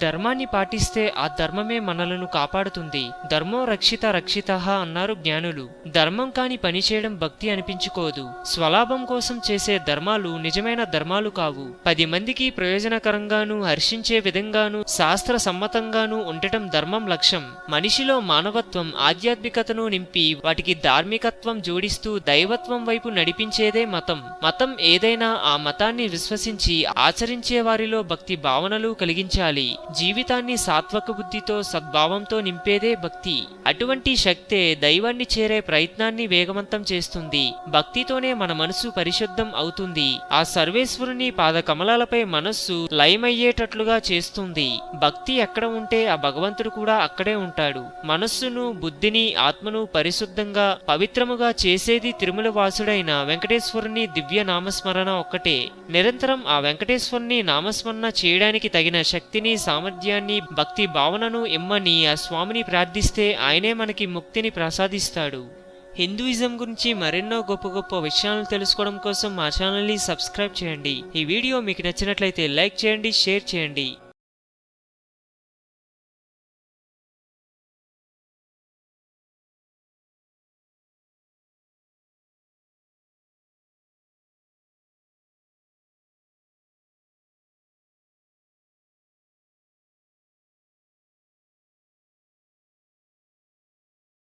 ధర్మాన్ని పాటిస్తే ఆ ధర్మమే మనలను కాపాడుతుంది. ధర్మో రక్షిత రక్షితః అన్నారు జ్ఞానులు. ధర్మం కాని పని చేయడం భక్తి అనిపించుకోదు. స్వలాభం కోసం చేసే ధర్మాలు నిజమైన ధర్మాలు కావు. 10 మందికి ప్రయోజనకరంగాను హర్షించే విధంగాను శాస్త్ర సమ్మతంగాను ఉండటం ధర్మం లక్ష్యం. మనిషిలో మానవత్వం ఆధ్యాత్మికతను నింపి వాటికి ధార్మికత్వం జోడిస్తూ దైవత్వం వైపు నడిపించేదే మతం. మతం ఏదైనా ఆ మతాన్ని విశ్వసించి ఆచరించే వారిలో భక్తి భావనలు కలిగించాలి. జీవితాన్ని సాత్వక బుద్ధితో సద్భావంతో నింపేదే భక్తి. అటువంటి శక్తే దైవాన్ని చేరే ప్రయత్నాన్ని వేగవంతం చేస్తుంది. భక్తితోనే మన మనసు పరిశుద్ధం అవుతుంది. ఆ సర్వేశ్వరుని పాదకమలాలపై మనస్సు లయమయ్యేటట్లుగా చేస్తుంది. భక్తి ఎక్కడ ఉంటే ఆ భగవంతుడు కూడా అక్కడే ఉంటాడు. మనస్సును బుద్ధిని ఆత్మను పరిశుద్ధంగా పవిత్రముగా చేసేది తిరుమల వాసుడైన వెంకటేశ్వరుని దివ్య నామస్మరణ ఒక్కటే. నిరంతరం ఆ వెంకటేశ్వరుని నామస్మరణ చేయడానికి తగిన శక్తిని సామర్థ్యాన్ని భక్తి భావనను ఇమ్మని ఆ స్వామిని ప్రార్థిస్తే ఆయనే మనకి ముక్తిని ప్రసాదిస్తాడు. హిందూయిజం గురించి మరెన్నో గొప్ప గొప్ప విషయాలను తెలుసుకోవడం కోసం మా ఛానల్ని సబ్స్క్రైబ్ చేయండి. ఈ వీడియో మీకు నచ్చినట్లయితే లైక్ చేయండి, షేర్ చేయండి.